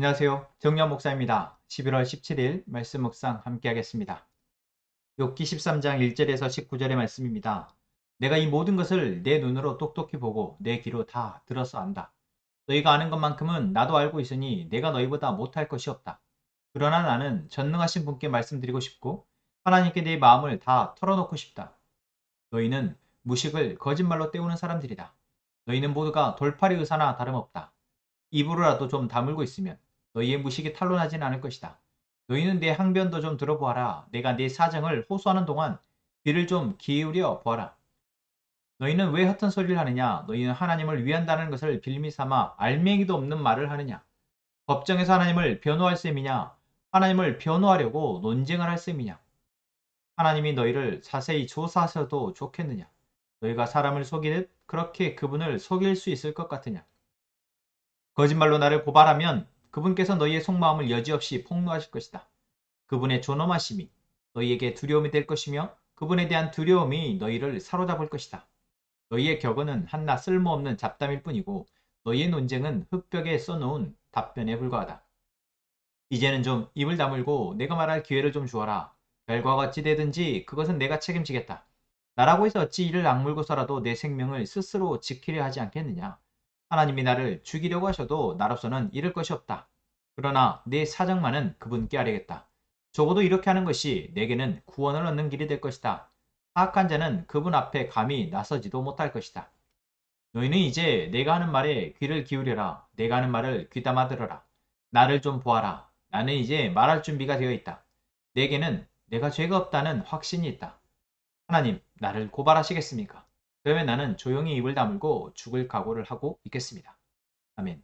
안녕하세요. 정유한 목사입니다. 11월 17일 말씀 묵상 함께 하겠습니다. 욥기 13장 1절에서 19절의 말씀입니다. 내가 이 모든 것을 내 눈으로 똑똑히 보고 내 귀로 다 들어서 안다. 너희가 아는 것만큼은 나도 알고 있으니 내가 너희보다 못할 것이 없다. 그러나 나는 전능하신 분께 말씀드리고 싶고 하나님께 내 마음을 다 털어놓고 싶다. 너희는 무식을 거짓말로 때우는 사람들이다. 너희는 모두가 돌팔이 의사나 다름없다. 입으로라도 좀 다물고 있으면 너희의 무식이 탄로나진 않을 것이다. 너희는 내 항변도 좀 들어보아라. 내가 내 사정을 호소하는 동안 귀를 좀 기울여 보아라. 너희는 왜 허튼 소리를 하느냐? 너희는 하나님을 위한다는 것을 빌미 삼아 알맹이도 없는 말을 하느냐? 법정에서 하나님을 변호할 셈이냐? 하나님을 변호하려고 논쟁을 할 셈이냐? 하나님이 너희를 자세히 조사하셔도 좋겠느냐? 너희가 사람을 속이듯 그렇게 그분을 속일 수 있을 것 같으냐? 거짓말로 나를 고발하면 그분께서 너희의 속마음을 여지없이 폭로하실 것이다. 그분의 존엄하심이 너희에게 두려움이 될 것이며 그분에 대한 두려움이 너희를 사로잡을 것이다. 너희의 격언은 한낱 쓸모없는 잡담일 뿐이고 너희의 논쟁은 흙벽에 써놓은 답변에 불과하다. 이제는 좀 입을 다물고 내가 말할 기회를 좀 주어라. 결과가 어찌 되든지 그것은 내가 책임지겠다. 나라고 해서 어찌 이를 악물고서라도 내 생명을 스스로 지키려 하지 않겠느냐. 하나님이 나를 죽이려고 하셔도 나로서는 잃을 것이 없다. 그러나 내 사정만은 그분께 아뢰겠다. 적어도 이렇게 하는 것이 내게는 구원을 얻는 길이 될 것이다. 사악한 자는 그분 앞에 감히 나서지도 못할 것이다. 너희는 이제 내가 하는 말에 귀를 기울여라. 내가 하는 말을 귀담아 들어라. 나를 좀 보아라. 나는 이제 말할 준비가 되어 있다. 내게는 내가 죄가 없다는 확신이 있다. 하나님, 나를 고발하시겠습니까? 그러면 나는 조용히 입을 다물고 죽을 각오를 하고 있겠습니다. 아멘.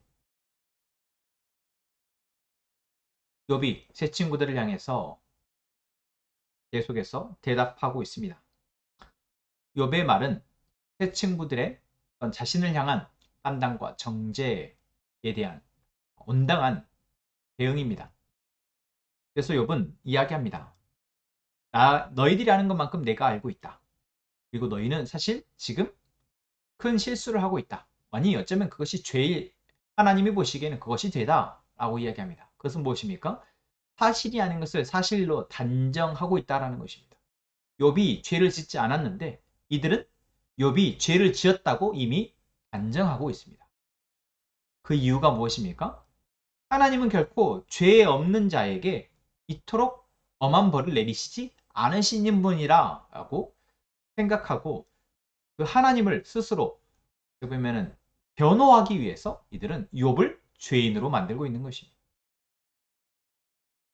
욥이 새 친구들을 향해서 계속해서 대답하고 있습니다. 욥의 말은 새 친구들의 자신을 향한 판단과 정죄에 대한 온당한 대응입니다. 그래서 욥은 이야기합니다. 너희들이 아는 것만큼 내가 알고 있다. 그리고 너희는 사실 지금 큰 실수를 하고 있다. 아니 어쩌면 그것이 죄일 하나님이 보시기에는 그것이 죄다 라고 이야기합니다. 그것은 무엇입니까? 사실이 아닌 것을 사실로 단정하고 있다는 것입니다. 욥이 죄를 짓지 않았는데 이들은 욥이 죄를 지었다고 이미 단정하고 있습니다. 그 이유가 무엇입니까? 하나님은 결코 죄 없는 자에게 이토록 엄한 벌을 내리시지 않으시는 분이라고 생각하고 그 하나님을 스스로 보면은 변호하기 위해서 이들은 욥을 죄인으로 만들고 있는 것입니다.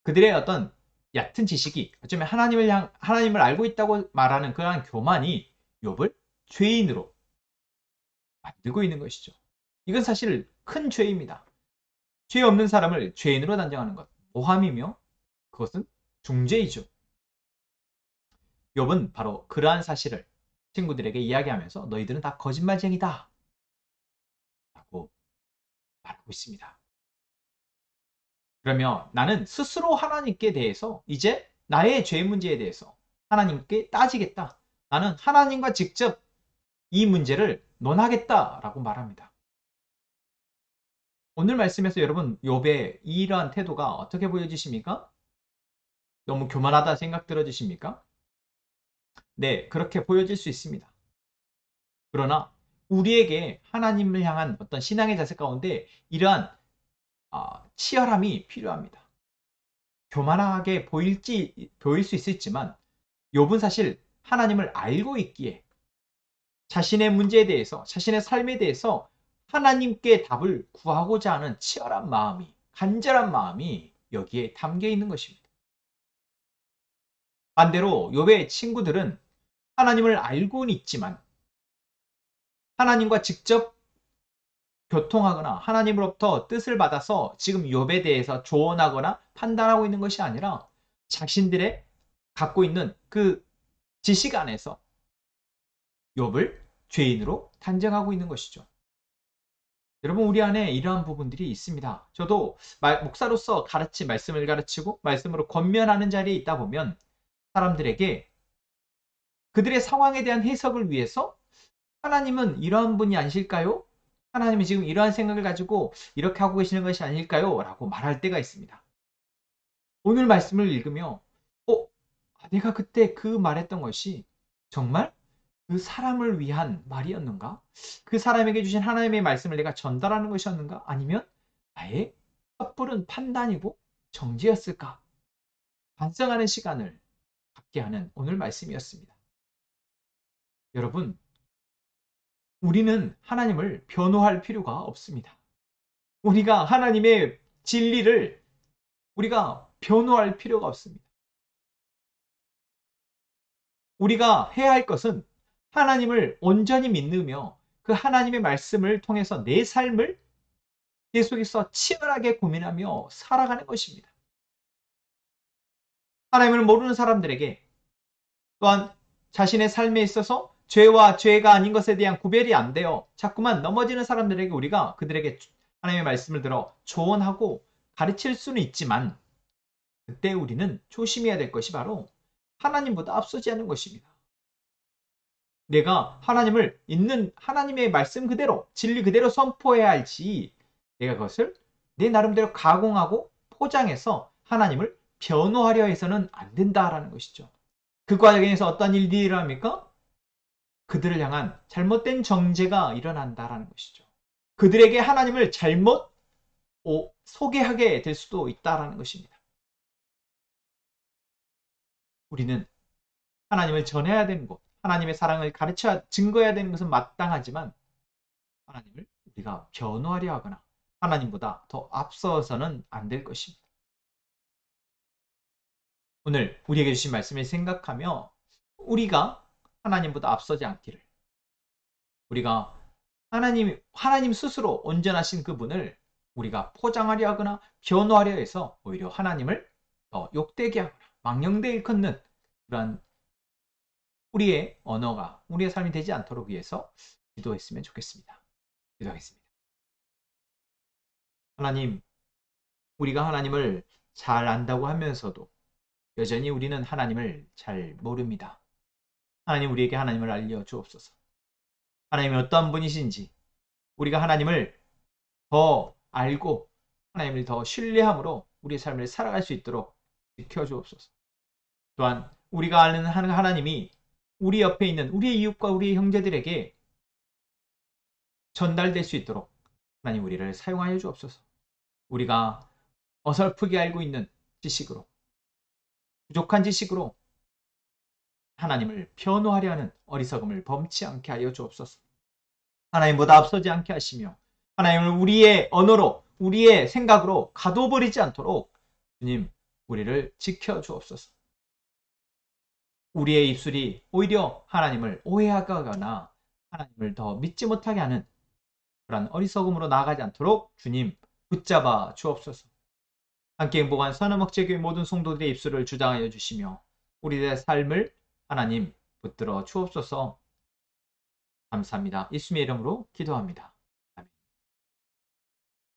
그들의 어떤 얕은 지식이 어쩌면 하나님을 알고 있다고 말하는 그러한 교만이 욥을 죄인으로 만들고 있는 것이죠. 이건 사실 큰 죄입니다. 죄 없는 사람을 죄인으로 단정하는 것, 모함이며 그것은 중죄이죠. 욥은 바로 그러한 사실을 친구들에게 이야기하면서 너희들은 다 거짓말쟁이다 라고 말하고 있습니다. 그러면 나는 스스로 하나님께 대해서 이제 나의 죄 문제에 대해서 하나님께 따지겠다. 나는 하나님과 직접 이 문제를 논하겠다라고 말합니다. 오늘 말씀에서 여러분 욥의 이러한 태도가 어떻게 보여지십니까? 너무 교만하다 생각 들어지십니까? 네, 그렇게 보여질 수 있습니다. 그러나 우리에게 하나님을 향한 어떤 신앙의 자세 가운데 이러한 치열함이 필요합니다. 교만하게 보일 수 있을지만 욥은 사실 하나님을 알고 있기에 자신의 문제에 대해서 자신의 삶에 대해서 하나님께 답을 구하고자 하는 치열한 마음이 간절한 마음이 여기에 담겨 있는 것입니다. 반대로 욥의 친구들은 하나님을 알고는 있지만 하나님과 직접 교통하거나 하나님으로부터 뜻을 받아서 지금 욥에 대해서 조언하거나 판단하고 있는 것이 아니라 자신들의 갖고 있는 그 지식 안에서 욥을 죄인으로 단정하고 있는 것이죠. 여러분 우리 안에 이러한 부분들이 있습니다. 저도 목사로서 말씀을 가르치고 말씀으로 권면하는 자리에 있다 보면 사람들에게 그들의 상황에 대한 해석을 위해서 하나님은 이러한 분이 아니실까요? 하나님이 지금 이러한 생각을 가지고 이렇게 하고 계시는 것이 아닐까요? 라고 말할 때가 있습니다. 오늘 말씀을 읽으며 내가 그때 그 말했던 것이 정말 그 사람을 위한 말이었는가? 그 사람에게 주신 하나님의 말씀을 내가 전달하는 것이었는가? 아니면 나의 섣부른 판단이고 정죄였을까? 반성하는 시간을 갖게 하는 오늘 말씀이었습니다. 여러분, 우리는 하나님을 변호할 필요가 없습니다. 우리가 하나님의 진리를 우리가 변호할 필요가 없습니다. 우리가 해야 할 것은 하나님을 온전히 믿으며 그 하나님의 말씀을 통해서 내 삶을 계속해서 치열하게 고민하며 살아가는 것입니다. 하나님을 모르는 사람들에게 또한 자신의 삶에 있어서 죄와 죄가 아닌 것에 대한 구별이 안 돼요. 자꾸만 넘어지는 사람들에게 우리가 그들에게 하나님의 말씀을 들어 조언하고 가르칠 수는 있지만 그때 우리는 조심해야 될 것이 바로 하나님보다 앞서지 않는 것입니다. 내가 하나님을 있는 하나님의 말씀 그대로 진리 그대로 선포해야 할지 내가 그것을 내 나름대로 가공하고 포장해서 하나님을 변호하려 해서는 안 된다라는 것이죠. 그 과정에서 어떤 일들이 일어납니까? 그들을 향한 잘못된 정죄가 일어난다라는 것이죠. 그들에게 하나님을 잘못 소개하게 될 수도 있다라는 것입니다. 우리는 하나님을 전해야 되는 것, 하나님의 사랑을 가르쳐 증거해야 되는 것은 마땅하지만 하나님을 우리가 변호하려 하거나 하나님보다 더 앞서서는 안 될 것입니다. 오늘 우리에게 주신 말씀을 생각하며 우리가 하나님보다 앞서지 않기를, 우리가 하나님 스스로 온전하신 그분을 우리가 포장하려 하거나 변호하려 해서 오히려 하나님을 더 욕되게 하거나 망령되게 일컫는 그러한 우리의 언어가 우리의 삶이 되지 않도록 위해서 기도했으면 좋겠습니다. 기도하겠습니다. 하나님, 우리가 하나님을 잘 안다고 하면서도 여전히 우리는 하나님을 잘 모릅니다. 하나님, 우리에게 하나님을 알려주옵소서. 하나님이 어떠한 분이신지 우리가 하나님을 더 알고 하나님을 더 신뢰함으로 우리의 삶을 살아갈 수 있도록 지켜주옵소서. 또한 우리가 아는 하나님이 우리 옆에 있는 우리의 이웃과 우리의 형제들에게 전달될 수 있도록 하나님 우리를 사용하여 주옵소서. 우리가 어설프게 알고 있는 지식으로, 부족한 지식으로 하나님을 변호하려 하는 어리석음을 범치 않게 하여 주옵소서. 하나님보다 앞서지 않게 하시며 하나님을 우리의 언어로, 우리의 생각으로 가둬버리지 않도록 주님 우리를 지켜주옵소서. 우리의 입술이 오히려 하나님을 오해하거나 하나님을 더 믿지 못하게 하는 그런 어리석음으로 나아가지 않도록 주님 붙잡아 주옵소서. 함께 행복한 선화목재교회 모든 성도들의 입술을 주장하여 주시며 우리의 삶을 하나님 붙들어 주옵소서. 감사합니다. 예수님의 이름으로 기도합니다.